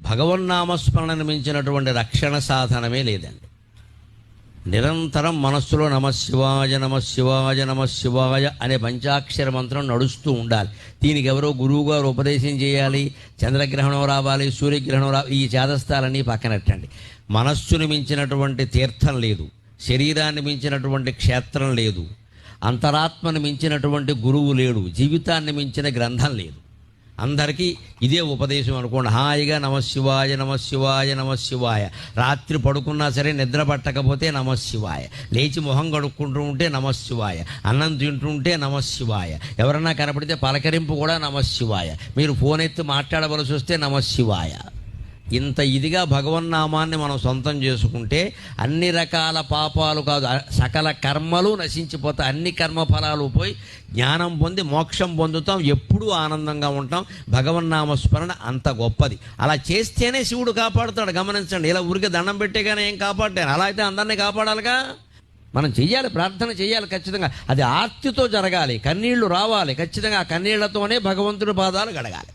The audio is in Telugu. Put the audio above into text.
భగవన్నామస్మరణను మించినటువంటి రక్షణ సాధనమే లేదండి. నిరంతరం మనస్సులో నమశివాయ నమశివాయ నమశివాయ అనే పంచాక్షర మంత్రం నడుస్తూ ఉండాలి. దీనికి ఎవరో గురువు గారు ఉపదేశం చేయాలి, చంద్రగ్రహణం రావాలి, సూర్యగ్రహణం రావాలి, ఈ చేదస్తాలన్నీ పక్కనట్టండి. మనస్సును మించినటువంటి తీర్థం లేదు, శరీరాన్ని మించినటువంటి క్షేత్రం లేదు, అంతరాత్మను మించినటువంటి గురువు లేడు, జీవితాన్ని మించిన గ్రంథం లేదు. అందరికీ ఇదే ఉపదేశం అనుకోండి. హాయిగా నమశివాయ నమశివాయ నమశివాయ. రాత్రి పడుకున్నా సరే నిద్ర పట్టకపోతే నమశివాయ, లేచి మొహం కడుక్కుంటూ ఉంటే నమశివాయ, అన్నం తింటుంటే నమశివాయ, ఎవరన్నా కనపడితే పలకరింపు కూడా నమశివాయ, మీరు ఫోన్ ఎత్తి మాట్లాడవలసి వస్తే నమశివాయ. ఇంత ఇదిగా భగవన్నామాన్ని మనం సొంతం చేసుకుంటే అన్ని రకాల పాపాలు కాదు, సకల కర్మలు నశించిపోతాయి. అన్ని కర్మఫలాలు పోయి జ్ఞానం పొంది మోక్షం పొందుతాం, ఎప్పుడూ ఆనందంగా ఉంటాం. భగవన్నామస్మరణ అంత గొప్పది. అలా చేస్తేనే శివుడు కాపాడుతాడు. గమనించండి, ఇలా ఊరికే దండం పెట్టేగానే ఏం కాపాడాను? అలా అయితే అందరినీ కాపాడాలిగా. మనం చెయ్యాలి, ప్రార్థన చేయాలి ఖచ్చితంగా. అది ఆర్తితో జరగాలి, కన్నీళ్లు రావాలి ఖచ్చితంగా. ఆ కన్నీళ్లతోనే భగవంతుడి పాదాలు గడగాలి.